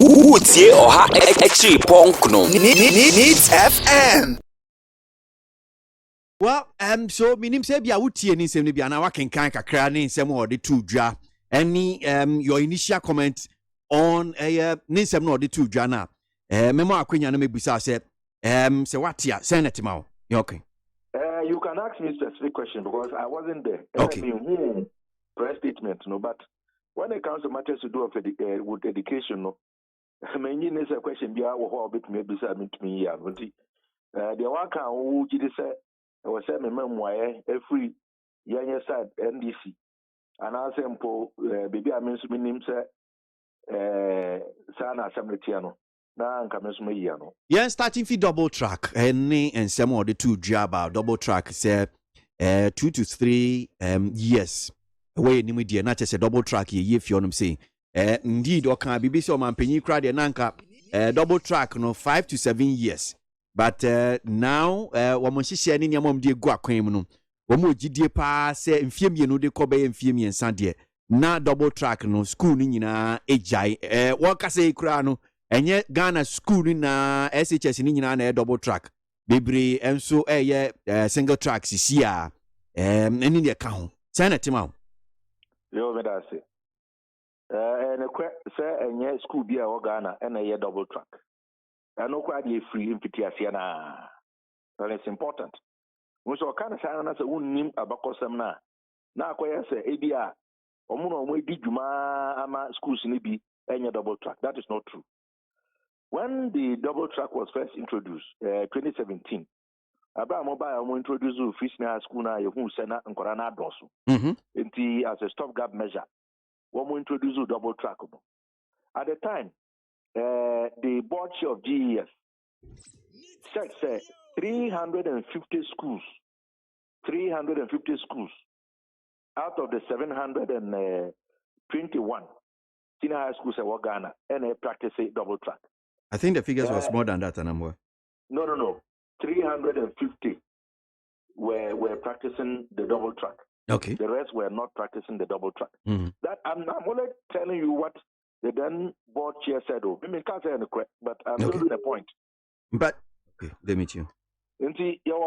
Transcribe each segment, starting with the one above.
Utie oha echi ponkno. Needs FM. Well, so minim say bia wutie ni nsem ni bia na wakenkan kakra ni nsem o de to dwa. Any your initial comment on ni nsem no de to dwa na. Memo akwenya na mebusa say say watia senate ma o. Okay. You can ask me a specific question because I wasn't there. Okay. Press statement, no, but when it comes to matters to do with education, no, I mean, you need a question. Be our bit maybe me yeah, but the one can who did say I was saying memoir every young side NDC, and I say baby I mean to name say Sana Samretiano. Na nkamesuma yano. Yeah, starting for double track and some of the two job double track say 2 to 3 years away ni media not just a double track ye if you know say indeed or can be so man penny crowd nanka double track no 5 to 7 years but now woman she share ni nyamom de go akwan mu no womo gidie pa say mfiem no de ko be mfiem yensa de na double track no school ni nyina ejai won say kura no enye Ghana school na SHS ni nyina na double track bebre enso single track sisi a eni de ka ho senate ma yo me da say say enye school bia o Ghana na double track no kwa dey free impitiasia na that is important we so kan say na say unnim abakosam na akoya say ebia omo edi djuma ama schools ni bi enye double track. That is not true. When the double track was first introduced, 2017, Abraham Mobile introduced the Fishnell School na Yehu Sena and Korana Dosu. As a stopgap measure, we introduced the double track. At the time, the board chair of GES said 350 schools out of the 721 senior high schools in Ghana and they practice double track. I think the figures was more than that, Anamwa. No. 350 were practicing the double track. Okay. The rest were not practicing the double track. That I'm only telling you what the then board chair said. I mean, can't say any correct, but I'm making the point. But okay, let me too. And see, your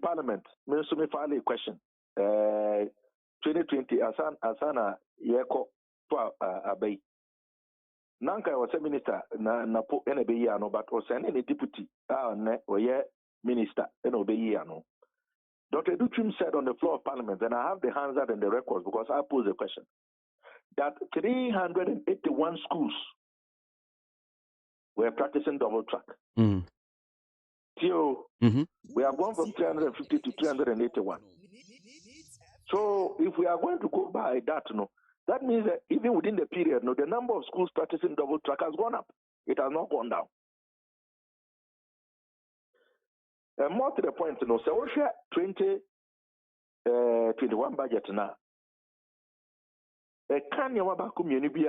parliament, Minister, me file a question. 2020, Asana Yeko Abay. Nanka was a minister na po NBE ano, but was any deputy or minister NBE ano. Dr. Duchim said on the floor of Parliament, and I have the answer and the records because I posed a question, that 381 schools were practicing double track. Theo, we are going from 350 to 381. So if we are going to go by that, that means that even within the period, the number of schools practicing double track has gone up. It has not gone down. And more to the point, so we share 2021 budget now. A Kenya community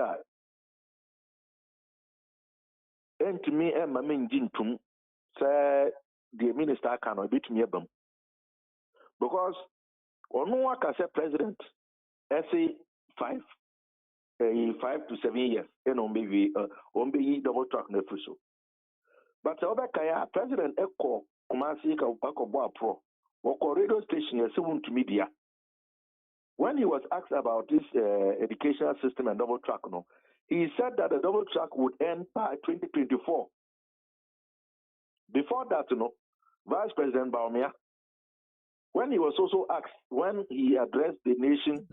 and to me, and my main jintum say the minister cannot beat me them because on one can say president, say 5 to 7 years, and on maybe double track no so. But the other kaya president Eko Kumasi Kaboa Pro or radio station to media. When he was asked about this educational system and double track, he said that the double track would end by 2024. Before that, Vice President Baumia, when he was also asked, when he addressed the nation,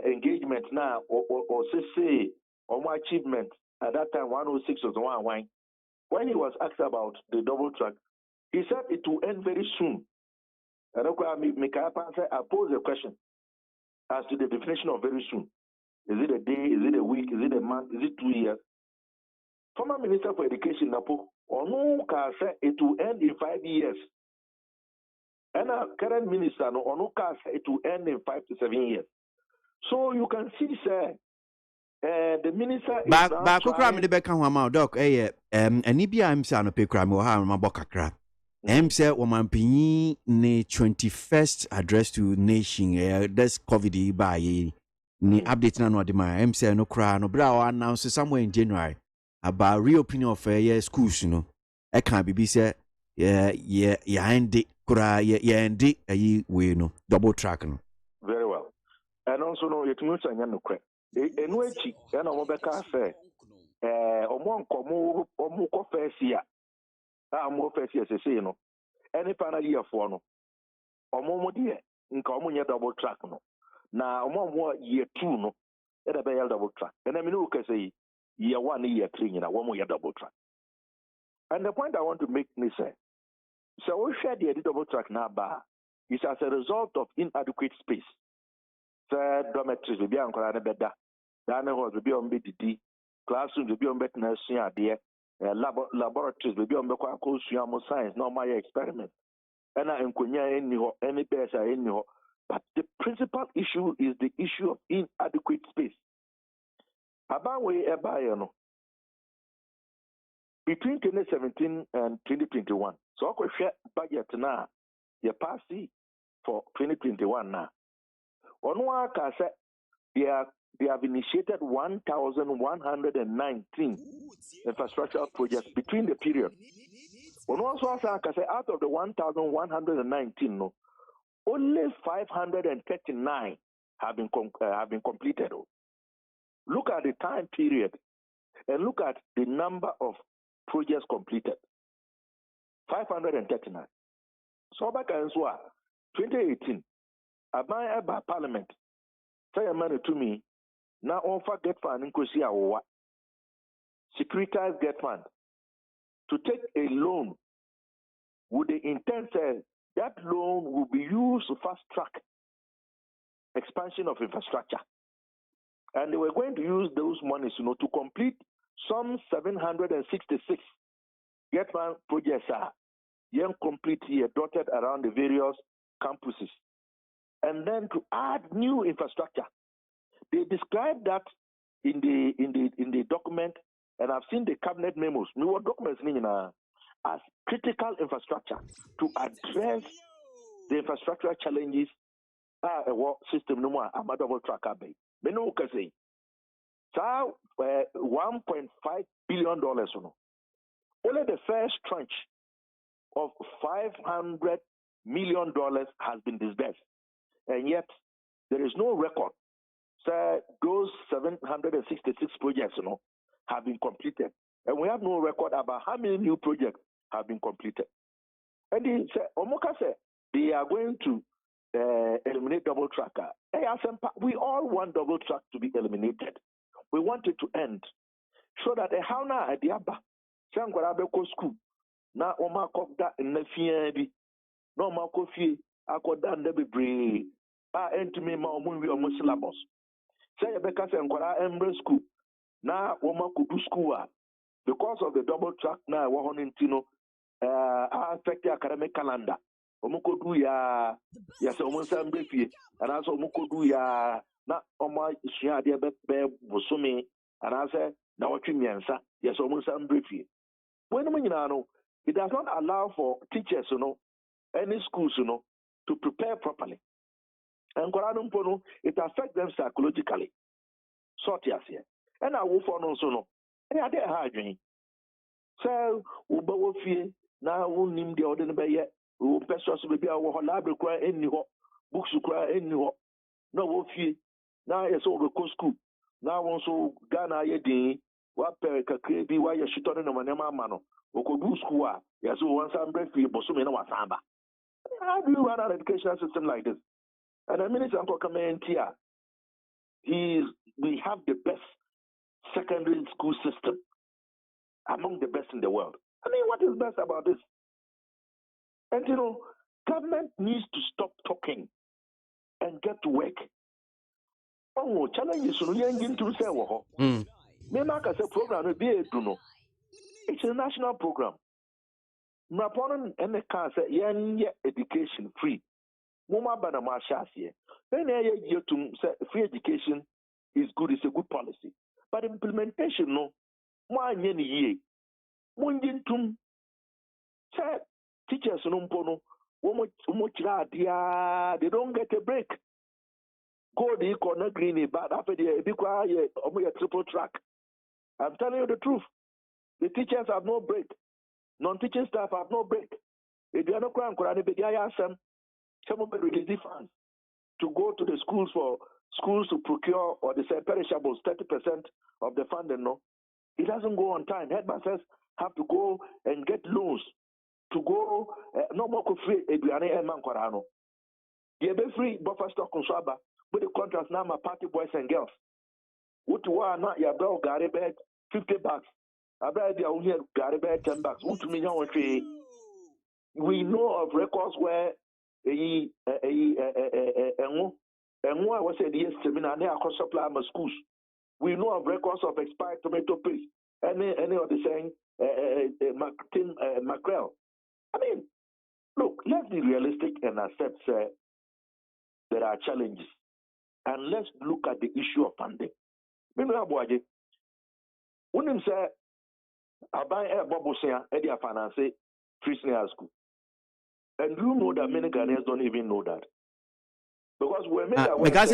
engagement now, or say, or my achievement at that time, 106 was 1 when he was asked about the double track, he said it will end very soon. And I pose a question as to the definition of very soon. Is it a day? Is it a week? Is it a month? Is it 2 years? Former Minister for Education, Napo, Onu can say it will end in 5 years. And our current minister, Onu can say it will end in 5 to 7 years. So you can see, sir, the minister is now trying... Doc, Anibia, I'm saying, a picram or harm about crap. Say, woman, Pini, 21st address to nation, that's COVID by ni update na no de ma MCI no kra no bra announce somewhere in January about reopening of schools no e can be say yeah end kra yeah end ayi we no double track no very well and also no yetumi sanya no kra enu echi ya na obeka say omo ko first year mo first year say no any final year for no omo de nka omo nya double track no na omo year 2 no e da be double track and I mean who can say year 1 year 3 nyina omo ya double track. And the point I want to make is so we share the double track now is as a result of inadequate space. So dormitories will be on Koran better. Dining halls will be on BDD. Classrooms will be on better laboratories will be on better science, normal experiment. And any better. But the principal issue is the issue of inadequate space. About way between 2017 and 2021. So I share budget now. You pass for 2021 now. On one case, they have initiated 1,119 infrastructure projects between the period. On one case, out of the 1,119, no, only 539 have been completed. Look at the time period and look at the number of projects completed. 539. So back in 2018, by Parliament, say a man to me, now offer get fund in Kosia, securitized get fund to take a loan with the intent that loan will be used to fast track expansion of infrastructure. And they were going to use those monies, to complete some 766 get fund projects young complete here dotted around the various campuses, and then to add new infrastructure. They describe that in the document, and I've seen the cabinet memos. New documents as critical infrastructure to address the infrastructure challenges. System no more. I'm a double tracker. Me no can say. So $1.5 billion. Only the first tranche of $500 million has been disbursed, and yet there is no record. So those 766 projects, have been completed, and we have no record about how many new projects have been completed. And they say, Omoka said they are going to eliminate double tracker. We all want double track to be eliminated. We want it to end, so that how now at the Abba, school. Na oma kokda na fie bi na oma kofie akoda nda bebre entumi ma omo wi omo syllabus say ebeka se nkwara embre school na oma kudu school because of the double track na wo ho ntino affect academic calendar omo kodu ya se omo sambe fie ana so omo kodu ya na omo sua de be busumi ana se na wotwe miensa ya se omo sambe fie when no it does not allow for teachers, any schools, to prepare properly. And it affects them psychologically. Sort yes here. And I will follow no. And I did hard dream. So, Uba fear now won't name the ordinary by yet. Who pesos will be our library cry any books to cry any no fear. Now it's over school. Now also Ghana yedi. What per be why you shoot on the manema mano. Okodu school, yes, once I'm free, Bosumi no Wasamba. How do you run an educational system like this? And a minute Uncle Comment here, we have the best secondary school system among the best in the world. I mean, what is best about this? And government needs to stop talking and get to work. Oh, challenges to say, me mark as a program, it's a national program. Mrapon and the cancer, education free. Muma Banamashas here. Then you to say free education is good, it's a good policy. But implementation, no, one ye. Munjin tum say teachers no pono, they don't get a break. Gold equal green, but after the big triple track. I'm telling you the truth. The teachers have no break. Non-teaching staff have no break. If you are not crying, some of the release funds to go to the schools for schools to procure or they say perishables, 30% of the funding. No, it doesn't go on time. Headmasters have to go and get loans to go. No more free. If you are not you be free buffer stock on Swaba with the contracts now. My party boys and girls. What you are not your bell Gary bed $50. I bet you only Gary bed $10. What million we know of records where I was said yes seminar near across supply schools. We know of records of expired tomato paste. Any of the saying mackerel. I mean, look, let's be realistic and accept there are challenges. And let's look at the issue of funding. When him say, I buy a bubble share at the finance free senior school. And you know that many Ghanaians don't even know that. Because we make our because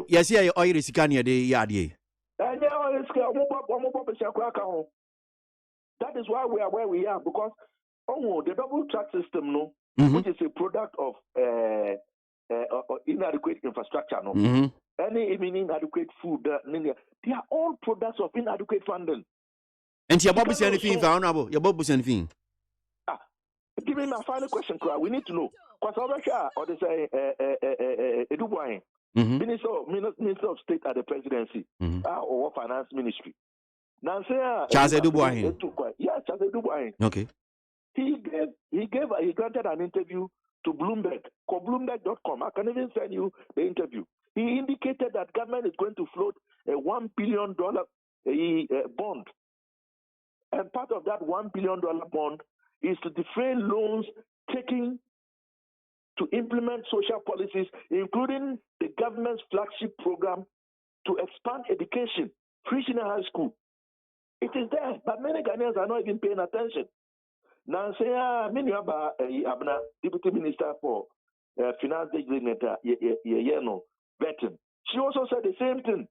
yes, yeah, oil is canny the yard. That is why we are where we are. Because the double track system, no, which is a product of inadequate infrastructure, no. Any even inadequate food, they are all products of inadequate funding. And your Bobby anything vulnerable. Your Bobby anything. Give me my final question, we need to know. Because or they say Eduboy, Minister of State at the Presidency, or Finance Ministry. Now say Charles Eduboy. Yeah, Charles Eduboy. Okay. He granted an interview to Bloomberg, called Bloomberg.com. I can even send you the interview. He indicated that government is going to float a $1 billion bond. And part of that $1 billion bond is to defray loans taken to implement social policies, including the government's flagship program to expand education, free senior high school. It is there, but many Ghanaians are not even paying attention. Now, say, Abna, Deputy Minister for Finance Designator, Betten. She also said the same thing.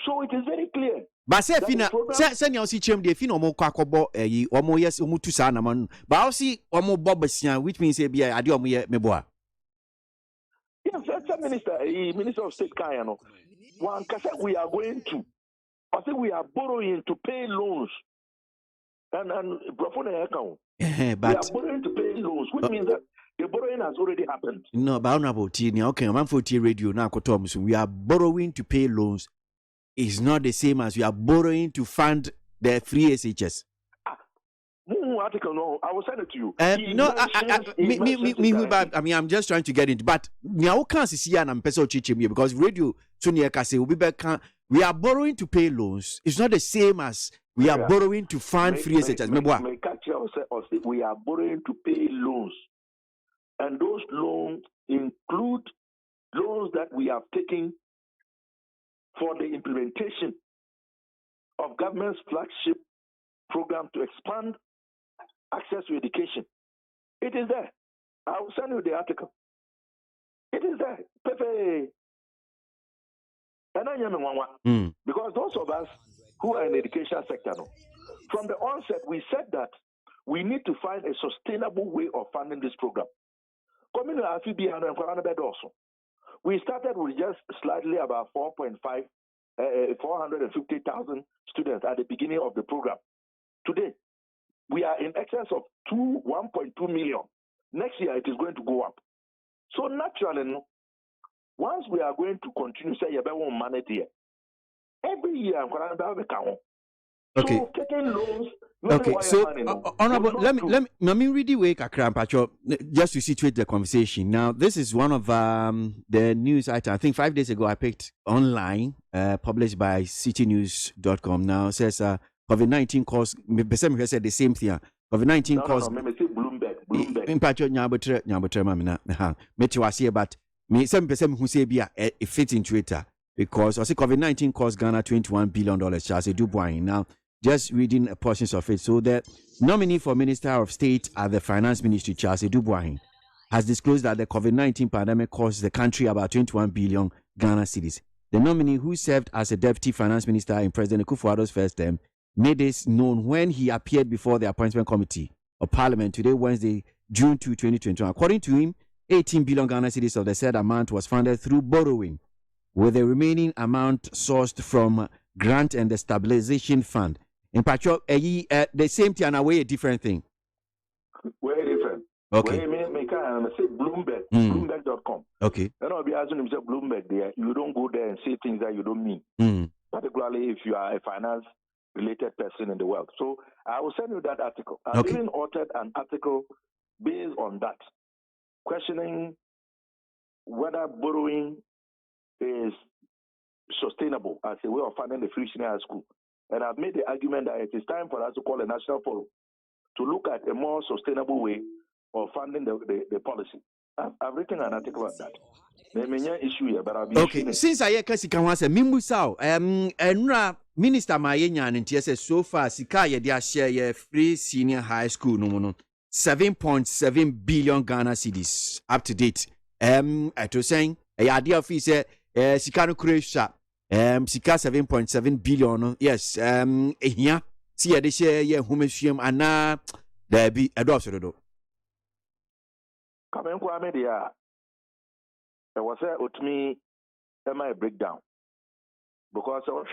So it is very clear. But say Fina, send your CHM, the Fino Mokakobo, or yes, Umutusanaman, but I'll see Omo Bobasian, which means a be a Adiomu Meboa. Yes, that's a Minister of State Kayano. One cassette we are going to. I think we are borrowing to pay loans. And account. We are borrowing to pay loans, which means that the borrowing has already happened. No, but honorable T, okay, I'm for T radio now. We are borrowing to pay loans. It's not the same as we are borrowing to fund the free SHS. Article, no, I will send it to you. I mean, I'm just trying to get into, but now can't see an ambassador teaching me because radio Sonia Kase will be back. We are borrowing to pay loans. It's not the same as we are borrowing to fund free SHS. We are borrowing to pay loans, and those loans include loans that we have taken for the implementation of government's flagship program to expand access to education. It is there. I will send you the article. It is there. Pepe. And because those of us who are in the education sector, from the onset, we said that we need to find a sustainable way of funding this program. We started with just slightly about 450,000 students at the beginning of the program. Today, we are in excess of 1.2 million. Next year, it is going to go up. So naturally, once we are going to continue say money there, every year okay. So taking loans. Okay, so honorable, let me read the way just to situate the conversation. Now, this is one of the news items. I think 5 days ago I picked online, published by citynews.com. Now it says COVID-19 cause. Person said the same thing. COVID-19 cause. No, me say Bloomberg. But me some person who say be it fits into it because I say COVID-19 cost Ghana $21 billion. Charles Dubois. Now, just reading portions of it. So the nominee for Minister of State at the Finance Ministry, Charles Dubois, has disclosed that the COVID-19 pandemic cost the country about 21 billion Ghana cedis. The nominee, who served as a deputy finance minister in President Akufo-Addo's first term, made this known when he appeared before the appointment committee of Parliament today, Wednesday, June 2, 2021. According to him, 18 billion Ghana cedis of the said amount was funded through borrowing, with the remaining amount sourced from grant and the stabilization fund. In fact, the same thing and away a different thing. Very different. Okay. I say Bloomberg, Bloomberg.com. Okay. And I'll be asking him, say Bloomberg there. You don't go there and say things that you don't mean. Particularly if you are a finance-related person in the world. So I will send you that article. I've even authored an article based on that, questioning whether borrowing is sustainable as a way of funding the free senior high school. And I've made the argument that it is time for us to call a national forum to look at a more sustainable way of funding the policy. I've written an article on that. The main issue here, but I'll be since I can see Mimbusao, Enra Minister Mayenya and TSS so far, Sika dia share free senior high school no 7.7 billion Ghana cedis up to date. I was saying a idea of Sika no Croatia, Sika 7.7 billion. Yes, here, see a share ye humesium and there be a dorsal. Coming to media, there was a me a breakdown because I was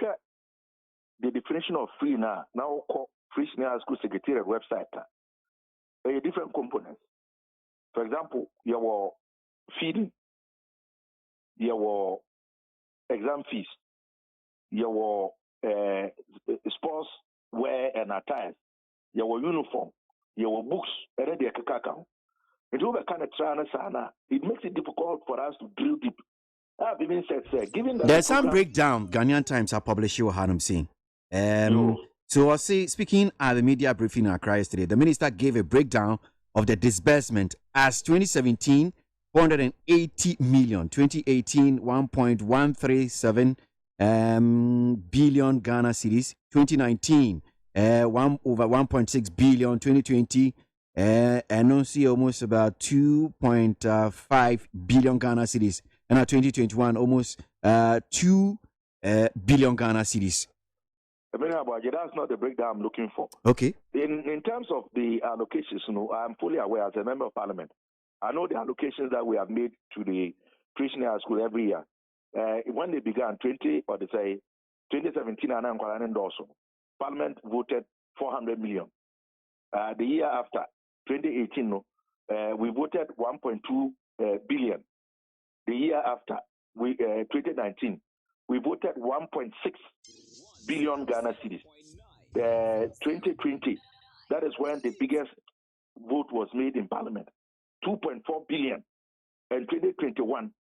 the definition of free now called free senior school secretariat website. A different components. For example, your feeding, your exam fees, your sports wear and attire, your uniform, your books, and the account. It makes it difficult for us to drill deep. I've even said, given that there's some breakdown Ghanaian Times are publishing what I'm saying. So I say, speaking at the media briefing in Accra yesterday, the minister gave a breakdown of the disbursement as 2017, 480 million, 2018, 1.137 billion Ghana cedis, 2019, 1.6 billion, 2020, and also almost about 2.5 billion Ghana cedis, and 2021 almost 2 billion Ghana cedis. That's not the breakdown I'm looking for. Okay. In terms of the allocations, I'm fully aware as a member of parliament. I know the allocations that we have made to the Christian high school every year. When they began 2017 and also, Parliament voted 400 million. The year after, 2018, we voted 1.2 billion. The year after, 2019, we voted 1.6 billion Ghana cedis. 2020, that is when the biggest vote was made in Parliament, 2.4 billion. And 2021,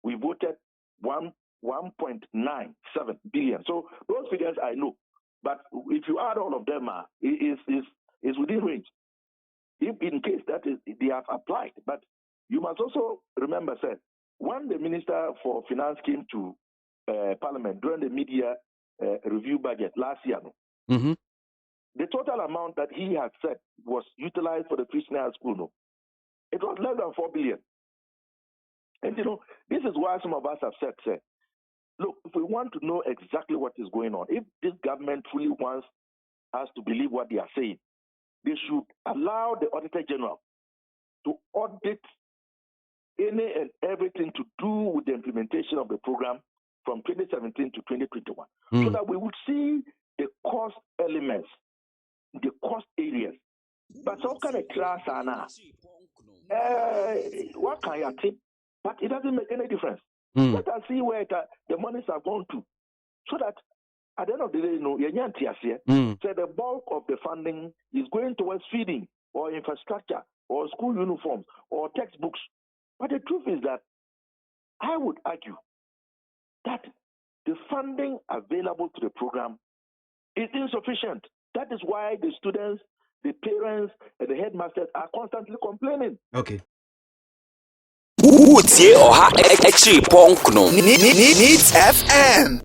we voted 1.97 billion. So those figures I know, but if you add all of them, is within range. If in case that is they have applied, but you must also remember, sir, when the Minister for Finance came to Parliament during the media review budget last year, the total amount that he had said was utilized for the free senior school, it was less than 4 billion. And this is why some of us have said, sir, look, if we want to know exactly what is going on, if this government fully wants us to believe what they are saying, they should allow the Auditor General to audit any and everything to do with the implementation of the program from 2017 to 2021, so that we would see the cost elements, the cost areas. But some kind of class what can you think? But it doesn't make any difference. Let us see where the monies are going to, so that at the end of the day, so the bulk of the funding is going towards feeding or infrastructure or school uniforms or textbooks. But the truth is that I would argue that the funding available to the program is insufficient. That is why the students, the parents, and the headmasters are constantly complaining. Okay. Utie Oha Echi Pongno Needs FM.